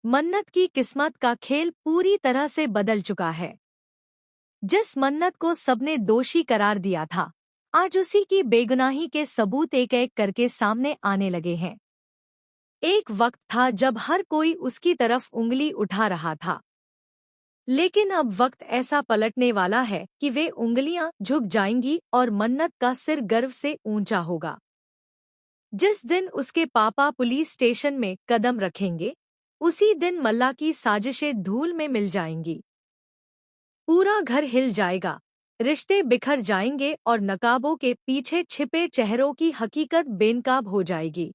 मन्नत की किस्मत का खेल पूरी तरह से बदल चुका है। जिस मन्नत को सबने दोषी करार दिया था, आज उसी की बेगुनाही के सबूत एक एक करके सामने आने लगे हैं। एक वक्त था जब हर कोई उसकी तरफ उंगली उठा रहा था, लेकिन अब वक्त ऐसा पलटने वाला है कि वे उंगलियां झुक जाएंगी और मन्नत का सिर गर्व से ऊंचा होगा। जिस दिन उसके पापा पुलिस स्टेशन में कदम रखेंगे, उसी दिन मल्ला की साजिशें धूल में मिल जाएंगी। पूरा घर हिल जाएगा, रिश्ते बिखर जाएंगे और नकाबों के पीछे छिपे चेहरों की हकीकत बेनकाब हो जाएगी।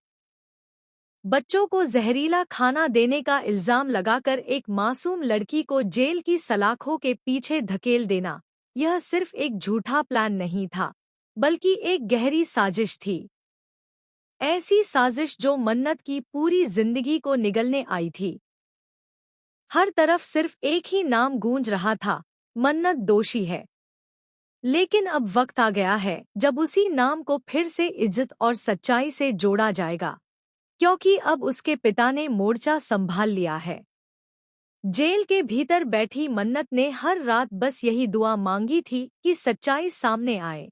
बच्चों को जहरीला खाना देने का इल्जाम लगाकर एक मासूम लड़की को जेल की सलाखों के पीछे धकेल देना, यह सिर्फ एक झूठा प्लान नहीं था, बल्कि एक गहरी साजिश थी। ऐसी साजिश जो मन्नत की पूरी जिंदगी को निगलने आई थी। हर तरफ सिर्फ एक ही नाम गूंज रहा था, मन्नत दोषी है। लेकिन अब वक्त आ गया है जब उसी नाम को फिर से इज्जत और सच्चाई से जोड़ा जाएगा, क्योंकि अब उसके पिता ने मोर्चा संभाल लिया है। जेल के भीतर बैठी मन्नत ने हर रात बस यही दुआ मांगी थी कि सच्चाई सामने आए।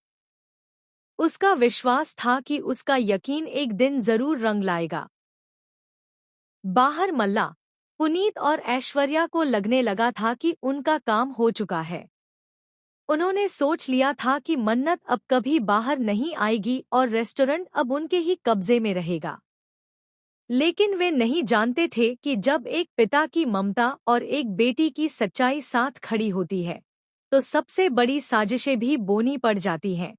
उसका विश्वास था कि उसका यकीन एक दिन जरूर रंग लाएगा। बाहर मल्ला, पुनीत और ऐश्वर्या को लगने लगा था कि उनका काम हो चुका है। उन्होंने सोच लिया था कि मन्नत अब कभी बाहर नहीं आएगी और रेस्टोरेंट अब उनके ही कब्जे में रहेगा। लेकिन वे नहीं जानते थे कि जब एक पिता की ममता और एक बेटी की सच्चाई साथ खड़ी होती है, तो सबसे बड़ी साजिशें भी बोनी पड़ जाती हैं।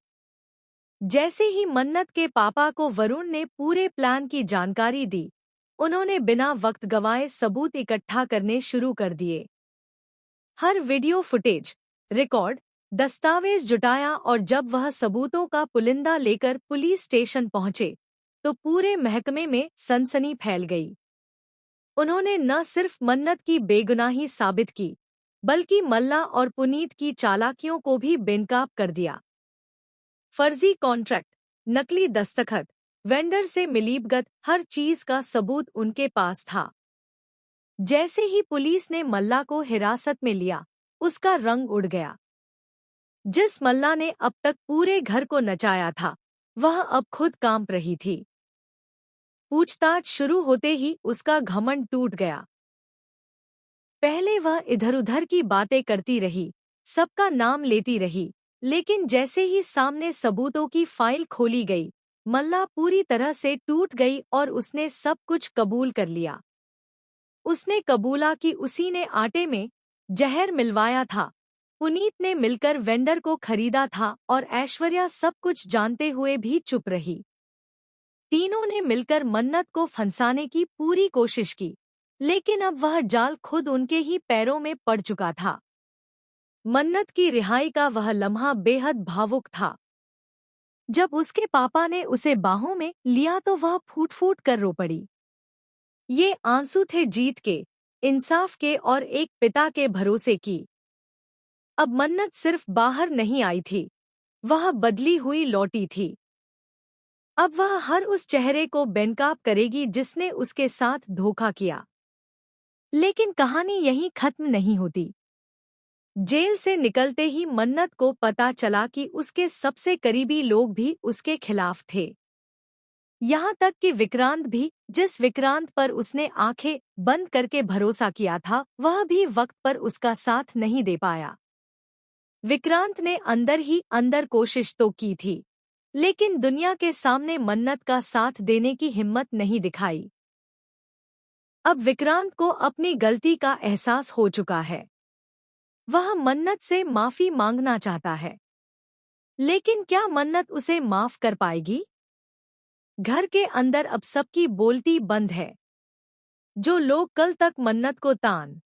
जैसे ही मन्नत के पापा को वरुण ने पूरे प्लान की जानकारी दी, उन्होंने बिना वक्त गंवाए सबूत इकट्ठा करने शुरू कर दिए। हर वीडियो फुटेज, रिकॉर्ड, दस्तावेज जुटाया और जब वह सबूतों का पुलिंदा लेकर पुलिस स्टेशन पहुंचे, तो पूरे महकमे में सनसनी फैल गई। उन्होंने न सिर्फ मन्नत की बेगुनाही साबित की, बल्कि मल्ला और पुनीत की चालाकियों को भी बेनकाब कर दिया। फर्जी कॉन्ट्रैक्ट, नकली दस्तखत, वेंडर से मिलीभगत, हर चीज का सबूत उनके पास था। जैसे ही पुलिस ने मल्ला को हिरासत में लिया, उसका रंग उड़ गया। जिस मल्ला ने अब तक पूरे घर को नचाया था, वह अब खुद कांप रही थी। पूछताछ शुरू होते ही उसका घमंड टूट गया। पहले वह इधर-उधर की बातें करती रही, सबका नाम लेती रही, लेकिन जैसे ही सामने सबूतों की फाइल खोली गई, मल्ला पूरी तरह से टूट गई और उसने सब कुछ कबूल कर लिया। उसने कबूला कि उसी ने आटे में जहर मिलवाया था, पुनीत ने मिलकर वेंडर को खरीदा था और ऐश्वर्या सब कुछ जानते हुए भी चुप रही। तीनों ने मिलकर मन्नत को फंसाने की पूरी कोशिश की, लेकिन अब वह जाल खुद उनके ही पैरों में पड़ चुका था। मन्नत की रिहाई का वह लम्हा बेहद भावुक था। जब उसके पापा ने उसे बाहों में लिया तो वह फूट-फूट कर रो पड़ी। ये आंसू थे जीत के, इंसाफ के और एक पिता के भरोसे की। अब मन्नत सिर्फ बाहर नहीं आई थी, वह बदली हुई लौटी थी। अब वह हर उस चेहरे को बेनकाब करेगी जिसने उसके साथ धोखा किया। लेकिन कहानी यहीं खत्म नहीं होती। जेल से निकलते ही मन्नत को पता चला कि उसके सबसे करीबी लोग भी उसके खिलाफ थे। यहाँ तक कि विक्रांत भी, जिस विक्रांत पर उसने आंखें बंद करके भरोसा किया था, वह भी वक्त पर उसका साथ नहीं दे पाया। विक्रांत ने अंदर ही अंदर कोशिश तो की थी, लेकिन दुनिया के सामने मन्नत का साथ देने की हिम्मत नहीं दिखाई। अब विक्रांत को अपनी गलती का एहसास हो चुका है। वह मन्नत से माफी मांगना चाहता है, लेकिन क्या मन्नत उसे माफ कर पाएगी? घर के अंदर अब सबकी बोलती बंद है। जो लोग कल तक मन्नत को तान